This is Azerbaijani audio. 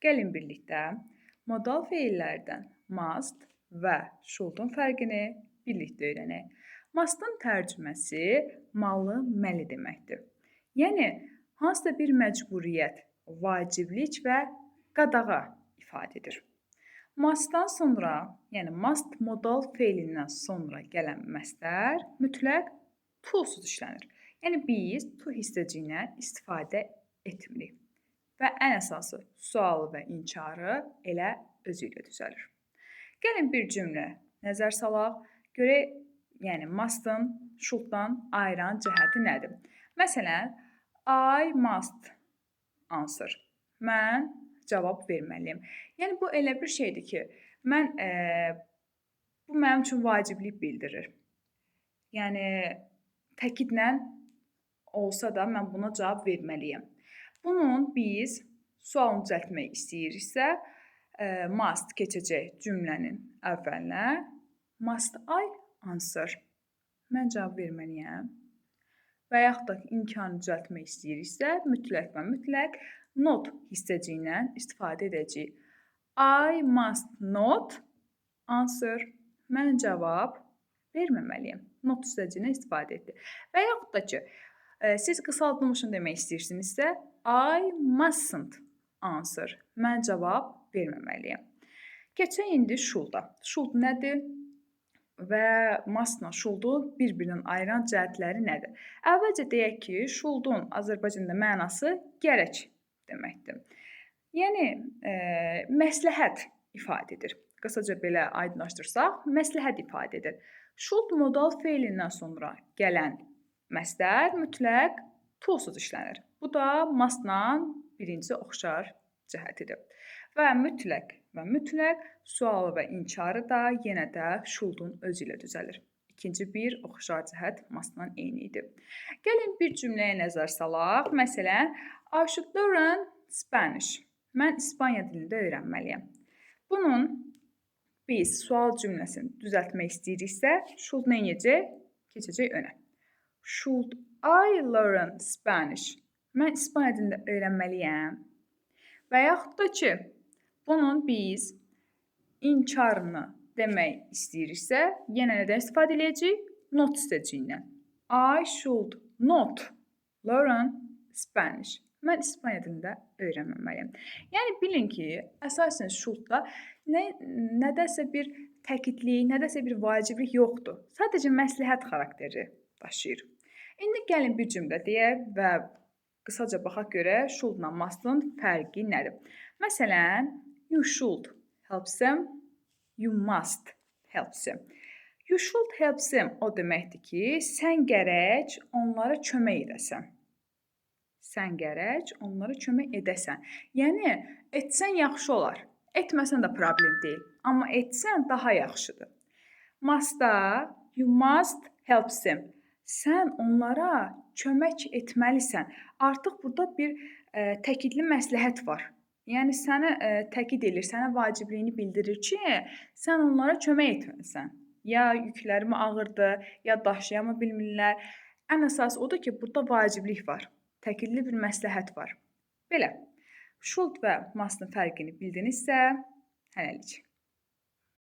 Gəlin birlikdə modal feillərdən must və should'un fərqini birlikdə öyrənək. Must'ın tərcüməsi malı, məli deməkdir. Yəni, hansısa bir məcburiyyət, vaciblik və qadağa ifadə edir. Must'dan sonra, yəni must modal feilindən sonra gələn məstər mütləq to-suz işlənir. Yəni, biz to hissəciyindən istifadə etmirik. Və ən əsası sualı və inkarı elə özü ilə düzəlir. Gəlin bir cümlə nəzər salaq. Görək, yəni must'ın should'dan ayıran cəhəti nədir? Məsələn, I must answer. Mən cavab verməliyəm. Yəni bu elə bir şeydir ki, bu mənim üçün vaciblik bildirir. Yəni təkidlə olsa da mən buna cavab verməliyəm. Bunun biz sualını düzəltmək istəyiriksə, must keçəcək cümlənin əvvəlinə. Must I answer? Mən cavab verməliyəm. Və yaxud da imkanı düzəltmək istəyiriksə, mütləq və mütləq not hissəciyindən istifadə edəcəyik. I must not answer. Mən cavab verməməliyəm. Not hissəciyindən istifadə etdik. Və yaxud da ki, siz qısaldılmışını demək istəyirsinizsə, I mustn't answer. Mən cavab verməməliyəm. Keçək indi should'a. Should nədir? Və mustla should'u bir-birindən ayıran cəhətləri nədir? Əvvəlcə deyək ki, should'un Azərbaycanda mənası gərək deməkdir. Yəni, məsləhət ifadə edir. Qısaca belə aydınlaşdırsaq, məsləhət ifadə edir. Should modal feilindən sonra gələn məstər mütləq to-suz işlənir. Bu da mustla birinci oxşar cəhətidir. Və mütləq sualı və inkarı da yenə də should'un özü ilə düzəlir. İkinci bir oxşar cəhət mustla eyni idi. Gəlin bir cümləyə nəzər salaq. Məsələn, I should learn Spanish. Mən İspaniya dilində öyrənməliyəm. Bunun biz sual cümləsini düzəltmək istəyiriksə, should nə edəcək? Keçəcək önə. Should I learn Spanish? Mən İspaniya dilində öyrənməliyəm. Və yaxud da ki, bunun biz inkarını demək istəyiriksə, yenə nədən istifadə edəcəyik? Not hissəciyindən. I should not learn Spanish. Mən İspaniya dilində öyrənməməliyəm. Yəni, bilin ki, əsasən should'da nədəsə bir təkidlik, nədəsə bir vaciblik yoxdur. Sadəcə məsləhət xarakteri daşıyır. İndi gəlin bir cümlə deyək və qısaca baxaq görək should'la must'ın fərqi nədir? Məsələn, you should help them, you must help them. You should help them o deməkdir ki, sən gərək onlara kömək edəsən. Sən gərək onlara kömək edəsən. Yəni, etsən yaxşı olar. Etməsən də problem deyil. Amma etsən daha yaxşıdır. Must'da you must help them. Sən onlara kömək etməlisən. Artıq burada bir təkidli məsləhət var. Yəni, səni təkid edir, sənə vacibliyini bildirir ki, sən onlara kömək etməlisən. Ya yüklərimi ağırdır, ya daşıyama bilmirlər. Ən əsas odur ki, burada vaciblik var. Təkidli bir məsləhət var. Belə, should və must'ın fərqini bildinizsə, hələlik.